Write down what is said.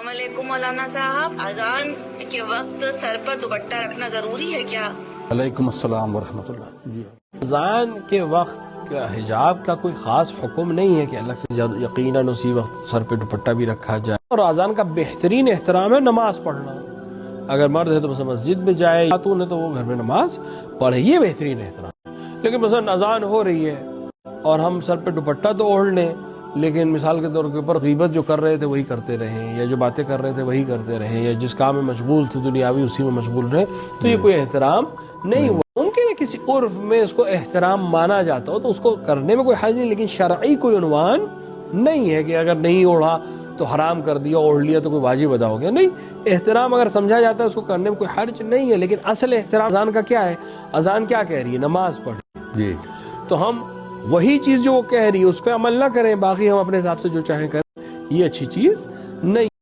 अस्सलामुअलैकुम मौलाना साहब, अजान के वक्त सर पर दुपट्टा रखना जरूरी है क्या? वालेकुम अस्सलाम वरहमतुल्लाह। जी, अजान के वक्त हिजाब का कोई खास हुक्म नहीं है कि अलग से यकीनन उसी वक्त सर पे दुपट्टा भी रखा जाए। और अजान का बेहतरीन एहतराम है नमाज पढ़ना। अगर मर्द है तो बस मस्जिद में जाए, खातून है तो वो घर में नमाज पढ़े, ये बेहतरीन एहतराम। लेकिन बस अजान हो रही है और हम सर पे दुपट्टा तो ओढ़ लें, लेकिन मिसाल के तौर के ऊपर गीबत जो कर रहे थे वही करते रहें, या जो बातें कर रहे थे वही करते रहें, या जिस काम में मशगूल थे दुनियावी उसी में मशगूल रहे, तो ये कोई एहतराम नहीं हुआ। मुमकिन है किसी उर्फ में इसको एहतराम माना जाता हो तो उसको करने में कोई हर्ज नहीं, लेकिन शरई कोई उन्वान नहीं है कि अगर नहीं ओढ़ा तो हराम कर दिया, ओढ़ लिया तो कोई वाजिब अदा हो गया। नहीं, एहतराम अगर समझा जाता है उसको करने में कोई हर्ज नहीं है। लेकिन असल एहतराम अजान का क्या है? अजान क्या कह रही है? नमाज पढ़ जी। तो हम वही चीज जो वो कह रही है उस पर अमल ना करें, बाकी हम अपने हिसाब से जो चाहें करें, ये अच्छी चीज नहीं।